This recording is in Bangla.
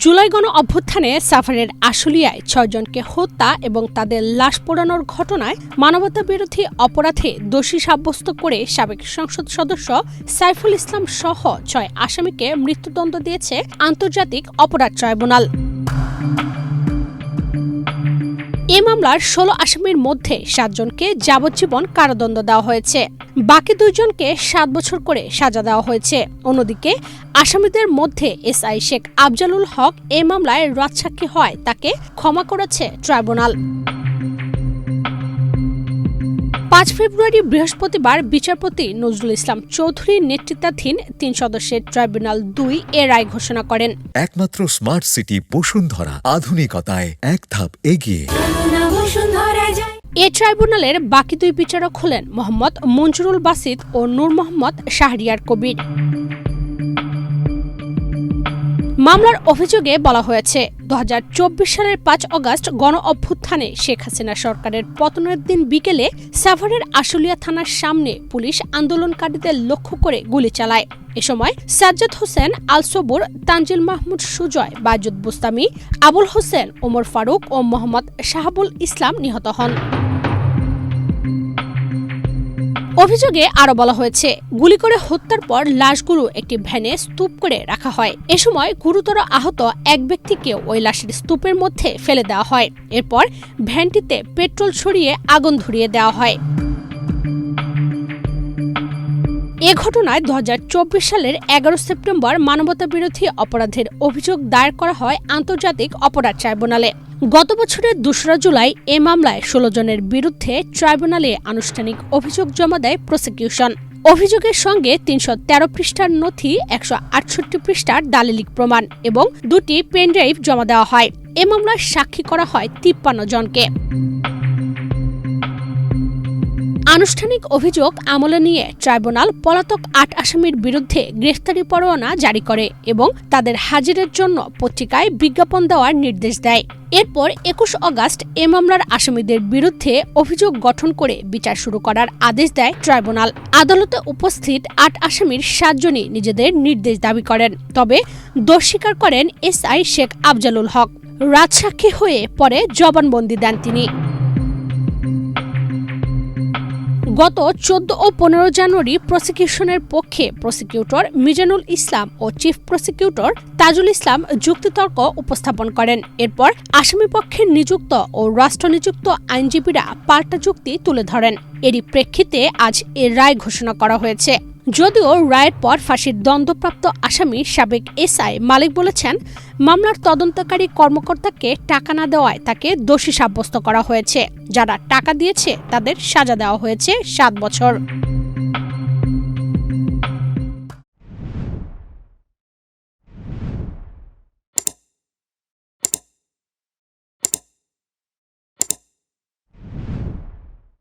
জুলাই গণ অভ্যুত্থানে সাভারের আশুলিয়ায় ৬ জনকে হত্যা এবং তাদের লাশ পোড়ানোর ঘটনায় মানবতাবিরোধী অপরাধে দোষী সাব্যস্ত করে সাবেক সংসদ সদস্য সাইফুল ইসলাম সহ ৬ আসামিকে মৃত্যুদণ্ড দিয়েছে আন্তর্জাতিক অপরাধ ট্রাইব্যুনাল। এ মামলার ১৬ আসামির মধ্যে ৭ জনকে যাবজ্জীবন কারাদণ্ড দেওয়া হয়েছে, বাকি ২ জনকে ৭ বছর করে সাজা দেওয়া হয়েছে। অন্যদিকে আসামিদের মধ্যে এসআই শেখ আফজালুল হক এ মামলায় রাজসাক্ষী হয় তাকে ক্ষমা করেছে ট্রাইব্যুনাল। ৫ ফেব্রুয়ারি বৃহস্পতিবার বিচারপতি নজরুল ইসলাম চৌধুরীর নেতৃত্বাধীন ৩ সদস্যের ট্রাইব্যুনাল ২ এ রায় ঘোষণা করেন। একমাত্র স্মার্ট সিটি বসুন্ধরা, আধুনিকতায় এক ধাপ এগিয়ে। এ ট্রাইব্যুনালের বাকি ২ বিচারক হলেন মোহাম্মদ মঞ্জুরুল বাসিত ও নূর মোহাম্মদ শাহরিয়ার কবির। মামলার অভিযোগে বলা হয়েছে ২০২৪ সালের ৫ অগাস্ট গণ অভ্যুত্থানে শেখ হাসিনা সরকারের পতনের দিন বিকেলে সাভারের আশুলিয়া থানার সামনে পুলিশ আন্দোলনকারীদের লক্ষ্য করে গুলি চালায়। এ সময় সাজ্জাদ হোসেন আল সবুর, তানজিল মাহমুদ সুজয়, বাজুদ বুস্তামি, আবুল হোসেন, ওমর ফারুক ও মোহাম্মদ শাহাবুল ইসলাম নিহত হন। অভিযোগে আরো বলা হয়েছে, গুলি করে হত্যার পর লাশগুলো একটি ভ্যানে স্তূপ করে রাখা হয়। এ সময় গুরুতর আহত এক ব্যক্তিকে ওই লাশের স্তূপের মধ্যে ফেলে দেওয়া হয়। এরপর ভ্যানটিতে পেট্রোল ছড়িয়ে আগুন ধরিয়ে দেওয়া হয়। এ ঘটনায় ২০২৪ সালের ১১ সেপ্টেম্বর মানবতাবিরোধী অপরাধের অভিযোগ দায়ের করা হয় আন্তর্জাতিক অপরাধ ট্রাইব্যুনালে। গত বছরের ২রা জুলাই এ মামলায় ১৬ জনের বিরুদ্ধে ট্রাইব্যুনালে আনুষ্ঠানিক অভিযোগ জমা দেয় প্রসিকিউশন। অভিযোগের সঙ্গে ৩১৩ পৃষ্ঠার নথি, ১৬৮ পৃষ্ঠার দালিলিক প্রমাণ এবং ২টি পেনড্রাইভ জমা দেওয়া হয়। এ মামলার সাক্ষী করা হয় ৫৩ জনকে। আনুষ্ঠানিক অভিযোগ আমলে নিয়ে ট্রাইব্যুনাল পলাতক ৮ আসামির বিরুদ্ধে গ্রেফতারি পরোয়ানা জারি করে এবং তাদের হাজিরের জন্য পত্রিকায় বিজ্ঞাপন দেওয়ার নির্দেশ দেয়। এরপর ২১ অগাস্ট এ মামলার আসামিদের বিরুদ্ধে অভিযোগ গঠন করে বিচার শুরু করার আদেশ দেয় ট্রাইব্যুনাল। আদালতে উপস্থিত ৮ আসামির ৭ জনই নিজেদের নির্দেশ দাবি করেন, তবে দোষ স্বীকার করেন এসআই শেখ আফজালুল হক। রাজসাক্ষী হয়ে পরে জবানবন্দি দেন তিনি। গত ১৪ ও ১৫ জানুয়ারি প্রসিকিউশনের পক্ষে প্রসিকিউটর মিজানুল ইসলাম ও চিফ প্রসিকিউটর তাজুল ইসলাম যুক্তিতর্ক উপস্থাপন করেন। এরপর আসামিপক্ষের নিযুক্ত ও রাষ্ট্রনিযুক্ত আইনজীবীরা পাল্টা যুক্তি তুলে ধরেন। এরই প্রেক্ষিতে আজ এর রায় ঘোষণা করা হয়েছে। যদিও রায়ের পর ফাঁসির দণ্ডপ্রাপ্ত আসামি সাবেক এসআই মালিক বলেছেন, মামলার তদন্তকারী কর্মকর্তাকে টাকা না দেওয়ায় তাকে দোষী সাব্যস্ত করা হয়েছে। যারা টাকা দিয়েছে তাদের সাজা দেওয়া হয়েছে ৭ বছর।